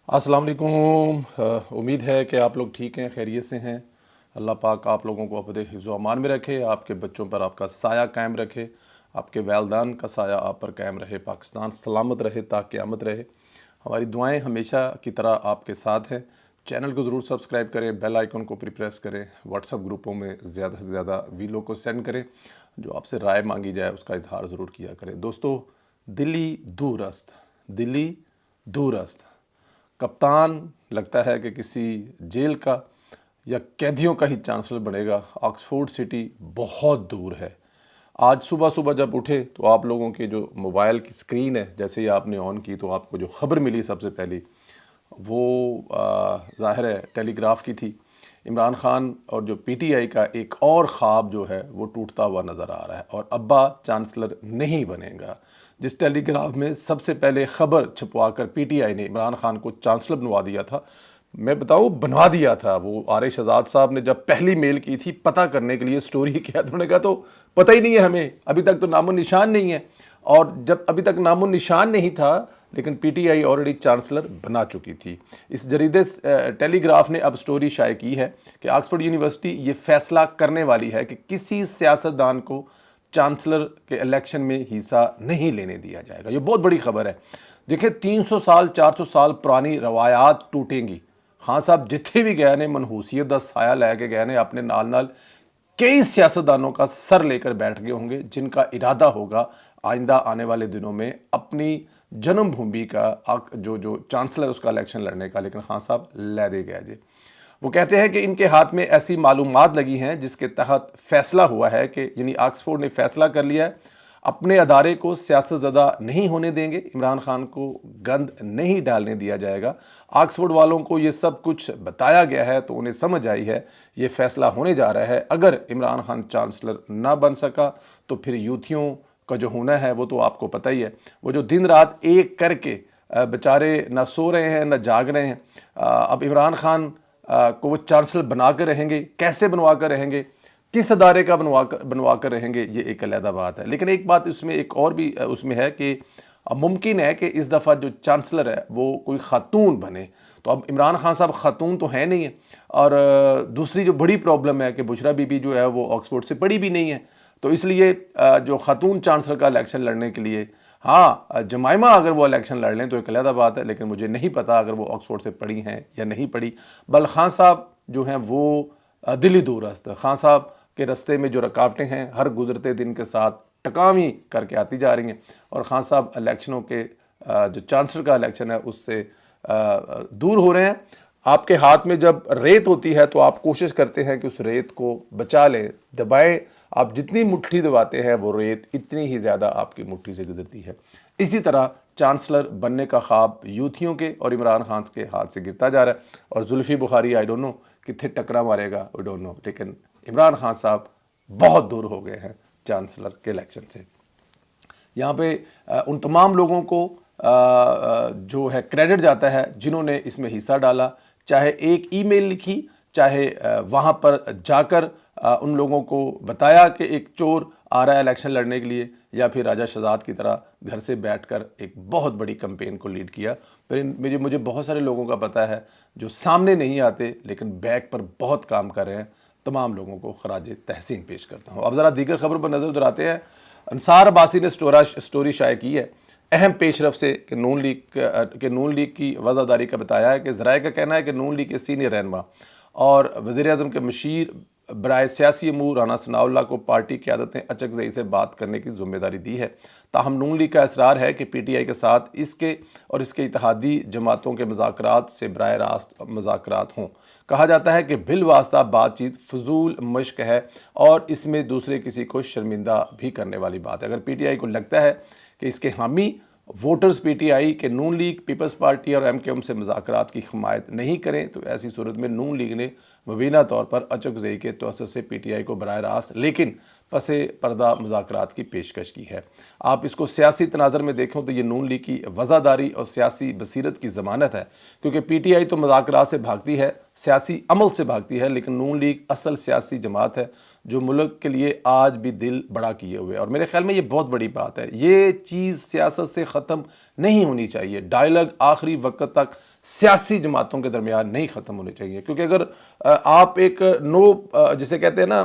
अस्सलाम वालेकुम। उम्मीद है कि आप लोग ठीक हैं, खैरियत से हैं। अल्लाह पाक आप लोगों को अपने हिफ्ज़ व अमान में रखे, आपके बच्चों पर आपका साया कायम रखे, आपके वालिदैन का साया आप पर कायम रहे, पाकिस्तान सलामत रहे ता क़यामत रहे। हमारी दुआएं हमेशा की तरह आपके साथ हैं। चैनल को ज़रूर सब्सक्राइब करें, बेल आइकन को प्रेस करें, व्हाट्सएप ग्रुपों में ज़्यादा से ज़्यादा वीडियो को सेंड करें। जो आपसे राय मांगी जाए उसका इजहार ज़रूर किया करें। दोस्तों, दिल्ली दूरस्त, दिल्ली दूरस्त कप्तान लगता है कि किसी जेल का या कैदियों का ही चांसलर बनेगा। ऑक्सफोर्ड सिटी बहुत दूर है। आज सुबह सुबह जब उठे तो आप लोगों के जो मोबाइल की स्क्रीन है, जैसे ही आपने ऑन की तो आपको जो खबर मिली सबसे पहली वो ज़ाहिर है टेलीग्राफ की थी। इमरान खान और जो पीटीआई का एक और ख्वाब जो है वो टूटता हुआ नज़र आ रहा है और अब्बा चांसलर नहीं बनेगा। जिस टेलीग्राफ में सबसे पहले खबर छपवाकर पीटीआई ने इमरान खान को चांसलर बनवा दिया था, मैं बताऊं बनवा दिया था, वो आरिश आज़ाद साहब ने जब पहली मेल की थी पता करने के लिए स्टोरी क्या, तो उन्होंने कहा तो पता ही नहीं है हमें, अभी तक तो नामो निशान नहीं है। और जब अभी तक नामो निशान नहीं था लेकिन पीटीआई ऑलरेडी चांसलर बना चुकी थी। इस जरीदे टेलीग्राफ ने अब स्टोरी शाये की है कि ऑक्सफोर्ड यूनिवर्सिटी ये फैसला करने वाली है कि किसी सियासतदान को चांसलर के इलेक्शन में हिस्सा नहीं लेने दिया जाएगा। ये बहुत बड़ी खबर है। देखिए 300 साल 400 साल पुरानी रवायात टूटेंगी। खान साहब जिथे भी गए ने मनहूसियत का साया लैके गए ने, अपने नाल कई सियासतदानों का सर लेकर बैठ गए होंगे जिनका इरादा होगा आइंदा आने वाले दिनों में अपनी जन्मभूमि का जो चांसलर उसका इलेक्शन लड़ने का। लेकिन खान साहब लै दे गया जी। वो कहते हैं कि इनके हाथ में ऐसी मालूमात लगी हैं जिसके तहत फैसला हुआ है कि यानी ऑक्सफोर्ड ने फैसला कर लिया है अपने अदारे को सियासत ज़दा नहीं होने देंगे, इमरान खान को गंद नहीं डालने दिया जाएगा। ऑक्सफोर्ड वालों को ये सब कुछ बताया गया है तो उन्हें समझ आई है ये फैसला होने जा रहा है। अगर इमरान खान चांसलर ना बन सका तो फिर यूथियों का जो होना है वो तो आपको पता ही है। वो जो दिन रात एक करके बेचारे ना सो रहे हैं ना जाग रहे हैं। अब इमरान खान को वो चांसलर बना कर रहेंगे, कैसे बनवा कर रहेंगे, किस अदारे का बनवा कर रहेंगे, ये एक अलहदा बात है। लेकिन एक बात उसमें एक और भी उसमें है कि मुमकिन है कि इस दफ़ा जो चांसलर है वो कोई ख़ातून बने। तो अब इमरान खान साहब ख़ातून तो है नहीं है और दूसरी जो बड़ी प्रॉब्लम है कि बुशरा बीबी जो है वो ऑक्सफोर्ड से पढ़ी भी नहीं है। तो इसलिए जो ख़ातून चांसलर का इलेक्शन लड़ने के लिए, हाँ जमाइमा अगर वो इलेक्शन लड़ लें तो एक अलहदा बात है, लेकिन मुझे नहीं पता अगर वो ऑक्सफोर्ड से पढ़ी हैं या नहीं पढ़ी। बल खान साहब जो हैं वो दिल्ली दूरस्त, खान साहब के रास्ते में जो रुकावटें हैं हर गुजरते दिन के साथ टकावी करके आती जा रही हैं और खान साहब इलेक्शनों के जो चांसलर का इलेक्शन है उससे दूर हो रहे हैं। आपके हाथ में जब रेत होती है तो आप कोशिश करते हैं कि उस रेत को बचा लें, दबाएं। आप जितनी मुट्ठी दबाते हैं वो रेत इतनी ही ज़्यादा आपकी मुट्ठी से गुजरती है। इसी तरह चांसलर बनने का ख्वाब यूथियों के और इमरान खान के हाथ से गिरता जा रहा है और Zulfi Bukhari I don't know कितने टकरा मारेगा, वी डोंट नो, लेकिन इमरान खान साहब बहुत दूर हो गए हैं चांसलर के इलेक्शन से। यहाँ पे उन तमाम लोगों को जो है क्रेडिट जाता है जिन्होंने इसमें हिस्सा डाला, चाहे एक ईमेल लिखी, चाहे वहाँ पर जाकर उन लोगों को बताया कि एक चोर आ रहा है इलेक्शन लड़ने के लिए, या फिर राजा शहजाद की तरह घर से बैठकर एक बहुत बड़ी कैंपेन को लीड किया। फिर मुझे बहुत सारे लोगों का पता है जो सामने नहीं आते लेकिन बैक पर बहुत काम कर रहे हैं। तमाम लोगों को खराज तहसीन पेश करता हूँ। अब ज़रा दीगर खबर पर नज़र दौड़ाते हैं। अंसार अब्बासी ने स्टोरी शाये की है अहम पेशरफ से कि नून लीग की वज़ादारी का बताया है कि ज़राए का कहना है कि नून लीग के सीनियर रहनुमा और वज़ीर-ए-आज़म के मशीर बराए सियासी अमूर राना सनाउल्लाह को पार्टी क़यादत ने अचकज़ई से बात करने की ज़िम्मेदारी दी है। ताहम नून लीग का इसरार है कि पीटीआई के साथ इसके और इसके इत्तेहादी जमातों के मुज़ाकरात से बराह रास्त मुज़ाकरात हों। कहा जाता है कि बिल वास्ता बातचीत फजूल मश्क है और इसमें दूसरे किसी को शर्मिंदा भी करने वाली बात है। अगर पीटीआई को लगता है कि इसके हामी वोटर्स पीटीआई के नून लीग, पीपल्स पार्टी और एमकेएम से मुज़ाकरात की हिमायत नहीं करें तो ऐसी सूरत में नून लीग ने मुबीना तौर पर अचकज़ई के तवज्जुह से पीटीआई को बराह रास्त लेकिन پس پردہ مذاکرات کی پیشکش کی ہے۔ آپ اس کو سیاسی تناظر میں دیکھیں تو یہ نون لیگ کی وزاداری اور سیاسی بصیرت کی ضمانت ہے، کیونکہ پی ٹی آئی تو مذاکرات سے بھاگتی ہے، سیاسی عمل سے بھاگتی ہے، لیکن نون لیگ اصل سیاسی جماعت ہے جو ملک کے لیے آج بھی دل بڑا کیے ہوئے، اور میرے خیال میں یہ بہت بڑی بات ہے۔ یہ چیز سیاست سے ختم نہیں ہونی چاہیے، ڈائیلاگ آخری وقت تک سیاسی جماعتوں کے درمیان نہیں ختم ہونے چاہیے، کیونکہ اگر آپ ایک جسے کہتے ہیں نا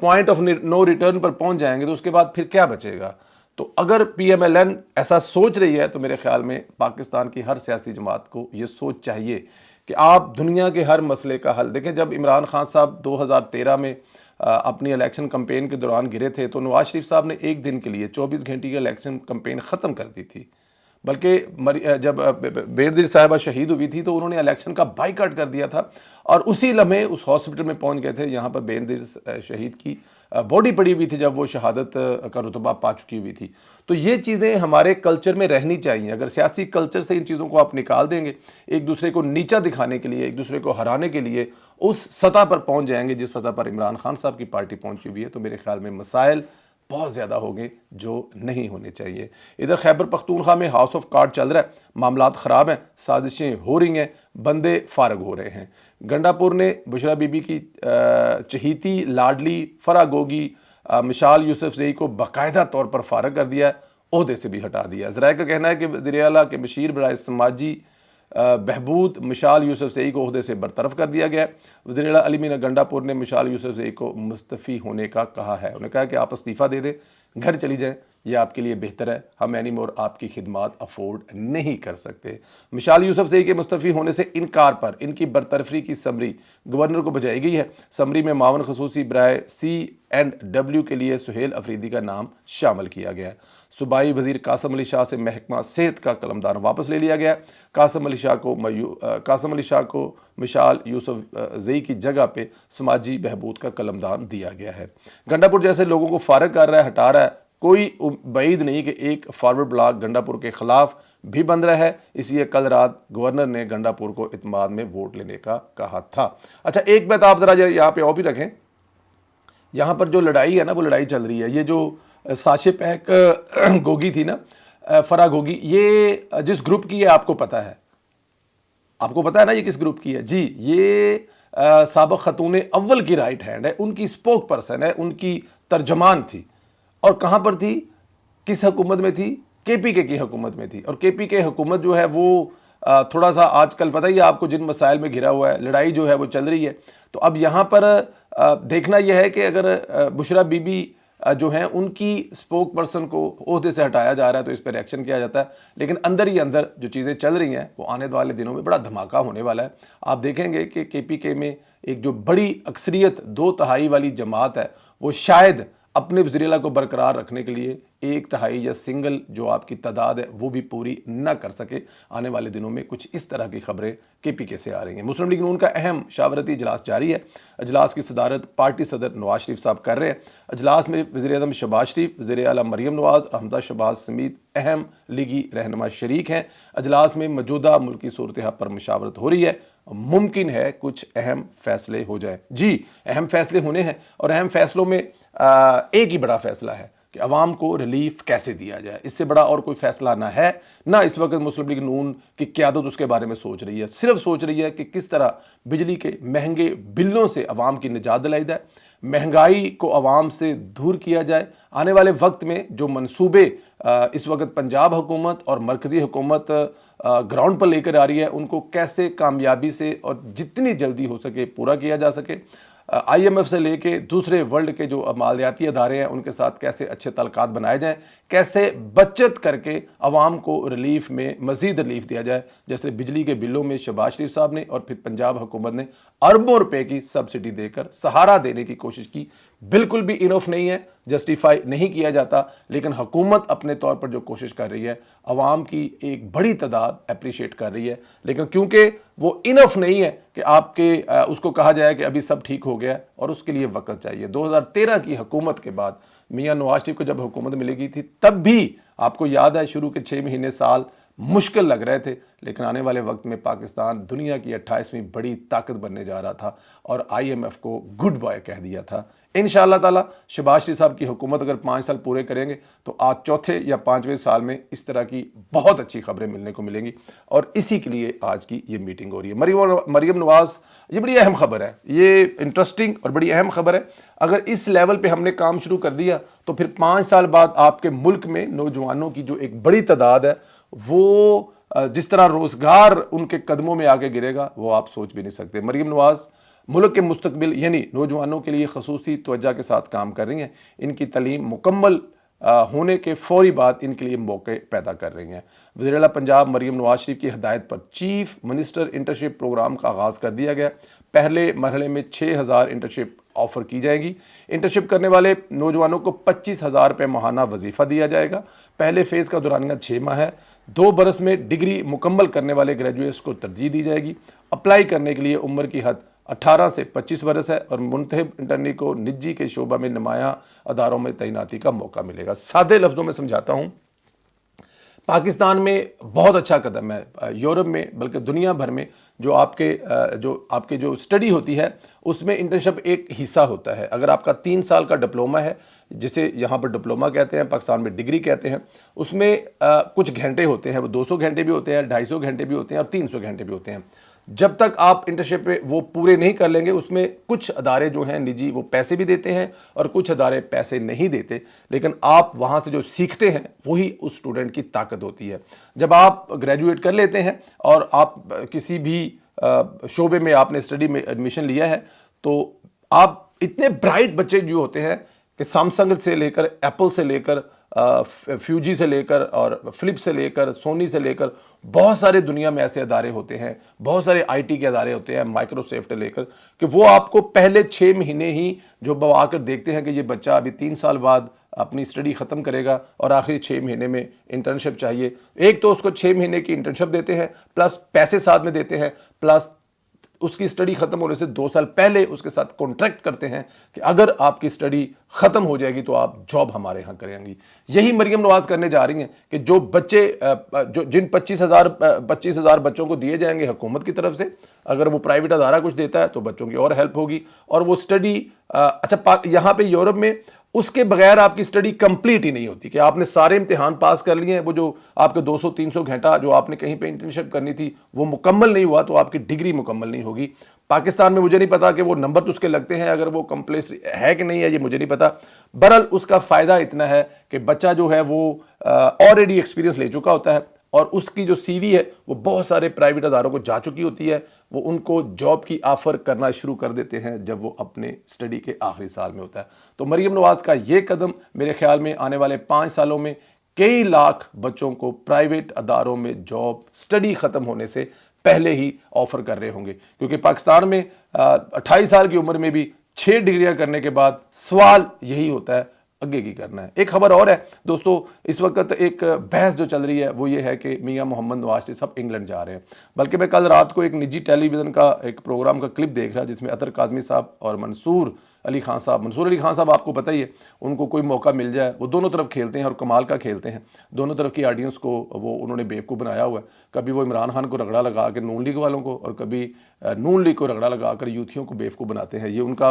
پوائنٹ آف نو ریٹرن پر پہنچ جائیں گے تو اس کے بعد پھر کیا بچے گا؟ تو اگر پی ایم ایل این ایسا سوچ رہی ہے تو میرے خیال میں پاکستان کی ہر سیاسی جماعت کو یہ سوچ چاہیے کہ آپ دنیا کے ہر مسئلے کا حل دیکھیں۔ جب عمران خان صاحب 2013 میں اپنی الیکشن کمپین کے دوران گرے تھے تو نواز شریف صاحب نے ایک دن کے لیے 24 گھنٹے کی الیکشن کمپین ختم کر دی تھی، بلکہ جب بینظیر صاحبہ شہید ہوئی تھی تو انہوں نے الیکشن کا بائیکاٹ کر دیا تھا، اور اسی لمحے اس ہاسپٹل میں پہنچ گئے تھے یہاں پر بینظیر شہید کی باڈی پڑی ہوئی تھی جب وہ شہادت کا رتبہ پا چکی ہوئی تھی۔ تو یہ چیزیں ہمارے کلچر میں رہنی چاہیے۔ اگر سیاسی کلچر سے ان چیزوں کو آپ نکال دیں گے، ایک دوسرے کو نیچا دکھانے کے لیے، ایک دوسرے کو ہرانے کے لیے اس سطح پر پہنچ جائیں گے جس سطح پر عمران خان صاحب کی پارٹی پہنچی ہوئی ہے، تو میرے خیال میں مسائل بہت زیادہ ہو گئے جو نہیں ہونے چاہیے۔ ادھر خیبر پختونخوا میں ہاؤس آف کارڈ چل رہا ہے، معاملات خراب ہیں، سازشیں ہو رہی ہیں، بندے فارغ ہو رہے ہیں۔ گنڈا پور نے بشرا بی بی کی چہیتی لاڈلی فرا گوگی مشال یوسف زئی کو باقاعدہ طور پر فارغ کر دیا ہے، عہدے سے بھی ہٹا دیا ہے۔ ذرائع کا کہنا ہے کہ وزیر اعلیٰ کے بشیر برائے سماجی بہبود مشال یوسف زئی کو عہدے سے برطرف کر دیا گیا ہے۔ وزیر اعلیٰ علی میاں گنڈا پور نے مشال یوسف زئی کو مستعفی ہونے کا کہا ہے، انہوں نے کہا کہ آپ استعفیٰ دے دیں، گھر چلی جائیں، یہ آپ کے لیے بہتر ہے، ہم اینی مور آپ کی خدمات افورڈ نہیں کر سکتے۔ مشال یوسف زئی کے مستعفی ہونے سے انکار پر ان کی برطرفی کی سمری گورنر کو بھیجائی گئی ہے۔ سمری میں معاون خصوصی برائے C&W کے لیے سہیل افریدی کا نام شامل کیا گیا ہے۔ صوبائی وزیر قاسم علی شاہ سے محکمہ صحت کا قلمدان واپس لے لیا گیا ہے۔ قاسم علی شاہ کو مشال یوسف زئی کی جگہ پہ سماجی بہبود کا قلمدان دیا گیا ہے۔ گنڈا پور جیسے لوگوں کو فارغ کر رہا ہے، ہٹا رہا ہے، کوئی بعید نہیں کہ ایک فارورڈ بلاک گنڈا پور کے خلاف بھی بن رہا ہے، اس لیے کل رات گورنر نے گنڈا پور کو اعتماد میں ووٹ لینے کا کہا تھا۔ اچھا ایک بات آپ ذرا یہاں پہ اور بھی رکھیں، یہاں پر جو لڑائی ہے نا وہ لڑائی چل رہی ہے، یہ جو ساشے پیک گوگی تھی نا، فرا گوگی، یہ جس گروپ کی ہے آپ کو پتہ ہے، آپ کو پتہ ہے نا یہ کس گروپ کی ہے؟ جی یہ سابق خاتون اول کی رائٹ ہینڈ ہے، ان کی سپوک پرسن ہے، ان کی ترجمان تھی، اور کہاں پر تھی، کس حکومت میں تھی؟ کے پی کے کی حکومت میں تھی، اور کے پی کے حکومت جو ہے وہ تھوڑا سا آج کل پتہ ہی ہے آپ کو جن مسائل میں گھرا ہوا ہے، لڑائی جو ہے وہ چل رہی ہے۔ تو اب یہاں پر دیکھنا یہ ہے کہ اگر بشرا بی بی جو ہیں ان کی سپوک پرسن کو عہدے سے ہٹایا جا رہا ہے تو اس پہ ریئیکشن کیا جاتا ہے، لیکن اندر ہی اندر جو چیزیں چل رہی ہیں وہ آنے والے دنوں میں بڑا دھماکہ ہونے والا ہے۔ آپ دیکھیں گے کہ کے پی کے میں ایک جو بڑی اکثریت 2/3 والی جماعت ہے وہ شاید اپنے وزیر اعلیٰ کو برقرار رکھنے کے لیے 1/3 یا سنگل جو آپ کی تعداد ہے وہ بھی پوری نہ کر سکے۔ آنے والے دنوں میں کچھ اس طرح کی خبریں کے پی کے سے آ رہی ہیں۔ مسلم لیگ نون کا اہم شاورتی اجلاس جاری ہے، اجلاس کی صدارت پارٹی صدر نواز شریف صاحب کر رہے ہیں۔ اجلاس میں وزیر اعظم شہباز شریف، وزیر اعلیٰ مریم نواز اور حمزہ شہباز سمیت اہم لیگی رہنما شریک ہیں۔ اجلاس میں موجودہ ملکی صورتحال پر مشاورت ہو رہی ہے، ممکن ہے کچھ اہم فیصلے ہو جائیں۔ جی اہم فیصلے ہونے ہیں، اور اہم فیصلوں میں ایک ہی بڑا فیصلہ ہے کہ عوام کو ریلیف کیسے دیا جائے، اس سے بڑا اور کوئی فیصلہ نہ ہے، نہ اس وقت مسلم لیگ نون کی قیادت اس کے بارے میں سوچ رہی ہے، صرف سوچ رہی ہے کہ کس طرح بجلی کے مہنگے بلوں سے عوام کی نجات دلائی جائے، مہنگائی کو عوام سے دور کیا جائے۔ آنے والے وقت میں جو منصوبے اس وقت پنجاب حکومت اور مرکزی حکومت گراؤنڈ پر لے کر آ رہی ہے ان کو کیسے کامیابی سے اور جتنی جلدی ہو سکے پورا کیا جا سکے۔ آئی ایم ایف سے لے کے دوسرے ورلڈ کے جو مالیاتی ادارے ہیں ان کے ساتھ کیسے اچھے تعلقات بنائے جائیں، کیسے بچت کر کے عوام کو ریلیف میں مزید ریلیف دیا جائے، جیسے بجلی کے بلوں میں شہباز شریف صاحب نے اور پھر پنجاب حکومت نے اربوں روپے کی سبسڈی دے کر سہارا دینے کی کوشش کی۔ بالکل بھی انف نہیں ہے، جسٹیفائی نہیں کیا جاتا، لیکن حکومت اپنے طور پر جو کوشش کر رہی ہے عوام کی ایک بڑی تعداد اپریشیٹ کر رہی ہے، لیکن کیونکہ وہ انف نہیں ہے کہ آپ کے اس کو کہا جائے کہ ابھی سب ٹھیک ہو گیا ہے، اور اس کے لیے وقت چاہیے۔ 2013 کی حکومت کے بعد میاں نواز شریف کو جب حکومت ملے گی تھی تب بھی آپ کو یاد ہے شروع کے 6 مہینے سال मुश्किल लग रहे थे, लेकिन आने वाले वक्त में पाकिस्तान दुनिया की 28वीं बड़ी ताकत बनने जा रहा था और IMF को गुड बाय कह दिया था। इंशाअल्लाह ताला शहबाज शरीफ साहब की हुकूमत अगर 5 साल पूरे करेंगे तो आज चौथे या 5वें साल में इस तरह की बहुत अच्छी खबरें मिलने को मिलेंगी, और इसी के लिए आज की ये मीटिंग हो रही है। मरीम नवाज, ये बड़ी अहम खबर है, ये इंटरेस्टिंग और बड़ी अहम खबर है। अगर इस लेवल पे हमने काम शुरू कर दिया तो फिर 5 साल बाद आपके मुल्क में नौजवानों की जो एक बड़ी तादाद है, वो जिस तरह रोजगार उनके कदमों में आके गिरेगा वो आप सोच भी नहीं सकते। मरीम नवाज मुल्क के मुस्तकबिल यानी नौजवानों के लिए खसूसी तवज्जो के साथ काम कर रही हैं। इनकी तालीम मुकम्मल होने के फौरी बाद इनके लिए मौके पैदा कर रही हैं। वज़ीर आला पंजाब मरीम नवाज शरीफ की हिदायत पर चीफ मिनिस्टर इंटर्नशिप प्रोग्राम का आगाज़ कर दिया गया। पहले मरहले में 6000 इंटर्नशिप ऑफर की जाएगी। इंटर्नशिप करने वाले नौजवानों को 25,000 रुपये माहाना वजीफ़ा दिया जाएगा। पहले फेज़ का दौरानिया 6 माह है। 2 बरस में डिग्री मुकम्मल करने वाले ग्रेजुएट्स को तरजीह दी जाएगी। अप्लाई करने के लिए उम्र की हद 18 से 25 बरस है और मुंतखब इंटर्नी को निजी के शोबा में नुमाया अदारों में तैनाती का मौका मिलेगा। सादे लफ्ज़ों में समझाता हूँ, पाकिस्तान में बहुत अच्छा कदम है। यूरोप में बल्कि दुनिया भर में जो आपके जो स्टडी होती है उसमें इंटर्नशिप एक हिस्सा होता है। अगर आपका 3 साल का डिप्लोमा है, जिसे यहाँ पर डिप्लोमा कहते हैं, पाकिस्तान में डिग्री कहते हैं, उसमें कुछ घंटे होते हैं, वो 200 घंटे भी होते हैं, 250 घंटे भी होते हैं और 300 घंटे भी होते हैं। जब तक आप इंटर्नशिप पे वो पूरे नहीं कर लेंगे, उसमें कुछ अदारे जो हैं निजी वो पैसे भी देते हैं और कुछ अदारे पैसे नहीं देते, लेकिन आप वहाँ से जो सीखते हैं वही उस स्टूडेंट की ताकत होती है। जब आप ग्रेजुएट कर लेते हैं और आप किसी भी शोबे में आपने स्टडी में एडमिशन लिया है तो आप इतने ब्राइट बच्चे जो होते हैं कि सैमसंग से लेकर, एप्पल से लेकर, फ्यूजी से लेकर और फिलिप से लेकर, सोनी से लेकर बहुत सारे दुनिया में ऐसे अदारे होते हैं, बहुत सारे IT के अदारे होते हैं, माइक्रोसॉफ्ट से लेकर, कि वो आपको पहले 6 महीने ही जो आकर देखते हैं कि ये बच्चा अभी 3 साल बाद अपनी स्टडी ख़त्म करेगा और आखिरी 6 महीने में इंटर्नशिप चाहिए। एक तो उसको 6 महीने की इंटर्नशिप देते हैं, प्लस पैसे साथ में देते हैं, प्लस उसकी स्टडी ख़त्म होने से 2 साल पहले उसके साथ कॉन्ट्रैक्ट करते हैं कि अगर आपकी स्टडी ख़त्म हो जाएगी तो आप जॉब हमारे यहाँ करेंगी। यही मरीम नवाज करने जा रही हैं कि जो बच्चे जिन 25,000 बच्चों को दिए जाएंगे हुकूमत की तरफ से, अगर वो प्राइवेट अदारा कुछ देता है तो बच्चों की और हेल्प होगी और वो स्टडी यहाँ पे यूरोप में उसके बगैर आपकी स्टडी कंप्लीट ही नहीं होती कि आपने सारे इम्तिहान पास कर लिए हैं, वो जो आपके 200-300 घंटा जो आपने कहीं पे इंटर्नशिप करनी थी वो मुकम्मल नहीं हुआ तो आपकी डिग्री मुकम्मल नहीं होगी। पाकिस्तान में मुझे नहीं पता कि वो नंबर तो उसके लगते हैं, अगर वो कंप्लीट है कि नहीं है ये मुझे नहीं पता। बहरहाल उसका फ़ायदा इतना है कि बच्चा जो है वो ऑलरेडी एक्सपीरियंस ले चुका होता है और उसकी जो CV है वो बहुत सारे प्राइवेट अदारों को जा चुकी होती है। वो उनको जॉब की ऑफ़र करना शुरू कर देते हैं जब वो अपने स्टडी के आखिरी साल में होता है। तो मरीम नवाज का ये कदम मेरे ख्याल में आने वाले 5 सालों में कई लाख बच्चों को प्राइवेट अदारों में जॉब स्टडी ख़त्म होने से पहले ही ऑफ़र कर रहे होंगे, क्योंकि पाकिस्तान में 28 साल की उम्र में भी 6 डिग्रियाँ करने के बाद सवाल यही होता है आगे की करना है। एक खबर और है दोस्तों, इस वक्त एक बहस जो चल रही है वो ये है कि मियां मोहम्मद नवाज शरीफ साहब इंग्लैंड जा रहे हैं। बल्कि मैं कल रात को एक निजी टेलीविज़न का एक प्रोग्राम का क्लिप देख रहा जिसमें अतर काज़मी साहब और मंसूर अली खान साहब आपको पता ही है, उनको कोई मौका मिल जाए वो दोनों तरफ खेलते हैं और कमाल का खेलते हैं। दोनों तरफ की ऑडियंस को वो उन्होंने बेवकूफ़ बनाया हुआ है। कभी वो इमरान खान को रगड़ा लगा कर नून लीग वालों को और कभी नून लीग को रगड़ा लगा कर यूथियों को बेवकूफ़ बनाते हैं। ये उनका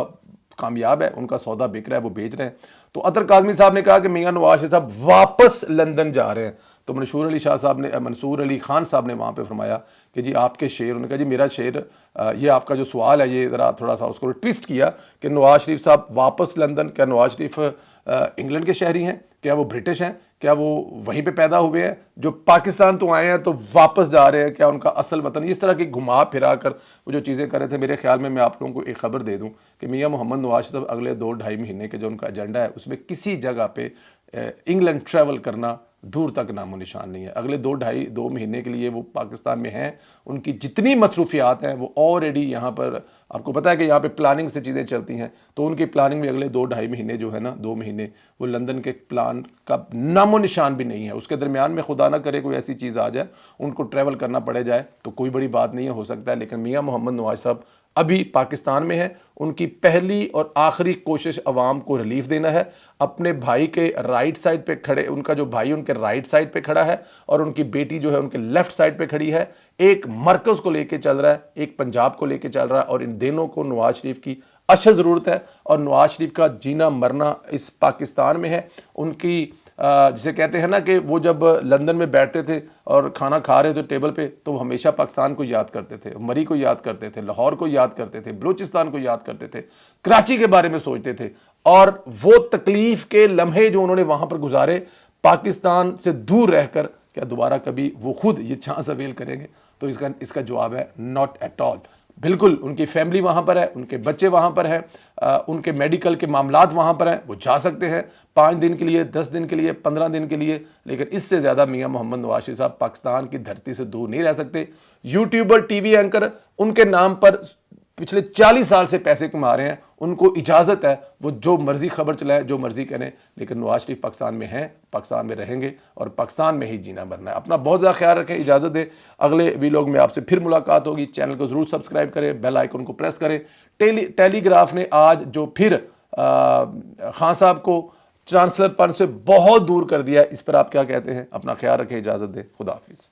कामयाब है, उनका सौदा बिक रहा है, वो बेच रहे हैं। तो अतर काज़मी साहब ने कहा कि मियां नवाज शरीफ साहब वापस लंदन जा रहे हैं। तो मंसूर अली खान साहब ने वहाँ पे फरमाया कि जी आपके शेर, उन्होंने कहा जी मेरा शेर, ये आपका जो सवाल है ये ज़रा थोड़ा सा उसको ट्विस्ट किया कि नवाज शरीफ साहब वापस लंदन, क्या नवाज शरीफ इंग्लैंड के शहरी हैं, क्या वो ब्रिटिश हैं, क्या वो वहीं पे पैदा हुए हैं, जो पाकिस्तान तो आए हैं तो वापस जा रहे हैं, क्या उनका असल वतन, इस तरह की घुमा फिरा कर वो जो चीज़ें कर रहे थे। मेरे ख्याल में मैं आप लोगों को एक खबर दे दूं कि मियां मोहम्मद नवाज साहब अगले 2-2.5 महीने के जो उनका एजेंडा है उसमें किसी जगह पे इंग्लैंड ट्रैवल करना दूर तक नामो निशान नहीं है। अगले 2 महीने के लिए वो पाकिस्तान में हैं। उनकी जितनी मसरूफियात हैं वो ऑलरेडी यहाँ पर, आपको पता है कि यहाँ पे प्लानिंग से चीज़ें चलती हैं, तो उनकी प्लानिंग में अगले 2-2.5 महीने जो है ना, 2 महीने वो लंदन के प्लान का नामो निशान भी नहीं है। उसके दरमियान में खुदा ना करे कोई ऐसी चीज़ आ जाए, उनको ट्रैवल करना पड़े जाए तो कोई बड़ी बात नहीं है, हो सकता है। लेकिन मियां मोहम्मद नवाज साहब ابھی پاکستان میں ہیں، ان کی پہلی اور آخری کوشش عوام کو ریلیف دینا ہے، اپنے بھائی کے رائٹ سائڈ پہ کھڑے، ان کا جو بھائی ان کے رائٹ سائڈ پہ کھڑا ہے اور ان کی بیٹی جو ہے ان کے لیفٹ سائڈ پہ کھڑی ہے، ایک مرکز کو لے کے چل رہا ہے، ایک پنجاب کو لے کے چل رہا ہے، اور ان دونوں کو نواز شریف کی اشد ضرورت ہے، اور نواز شریف کا جینا مرنا اس پاکستان میں ہے۔ ان کی جسے کہتے ہیں نا کہ وہ جب لندن میں بیٹھتے تھے اور کھانا کھا رہے تھے ٹیبل پہ، تو وہ ہمیشہ پاکستان کو یاد کرتے تھے، مری کو یاد کرتے تھے، لاہور کو یاد کرتے تھے، بلوچستان کو یاد کرتے تھے، کراچی کے بارے میں سوچتے تھے، اور وہ تکلیف کے لمحے جو انہوں نے وہاں پر گزارے پاکستان سے دور رہ کر، کیا دوبارہ کبھی وہ خود یہ چانس اویل کریں گے؟ تو اس کا جواب ہے ناٹ ایٹ آل۔ بالکل ان کی فیملی وہاں پر ہے، ان کے بچے وہاں پر ہیں، ان کے میڈیکل کے معاملات وہاں پر ہیں، وہ جا سکتے ہیں 5 دن کے لیے، 10 دن کے لیے، 15 دن کے لیے، لیکن اس سے زیادہ میاں محمد نواز شریف صاحب پاکستان کی دھرتی سے دور نہیں رہ سکتے۔ یوٹیوبر، ٹی وی اینکر ان کے نام پر پچھلے 40 سال سے پیسے کما رہے ہیں، ان کو اجازت ہے وہ جو مرضی خبر چلائیں، جو مرضی کریں، لیکن نواز شریف پاکستان میں ہیں، پاکستان میں رہیں گے، اور پاکستان میں ہی جینا مرنا ہے۔ اپنا بہت زیادہ خیال رکھیں، اجازت دیں، اگلے ویلاگ میں آپ سے پھر ملاقات ہوگی۔ چینل کو ضرور سبسکرائب کریں، بیل آئیکن کو پریس کریں۔ ٹیلی گراف نے آج جو پھر خان صاحب کو چانسلر پن سے بہت دور کر دیا، اس پر آپ کیا کہتے ہیں؟ اپنا خیال رکھیں، اجازت دیں، خدا حافظ۔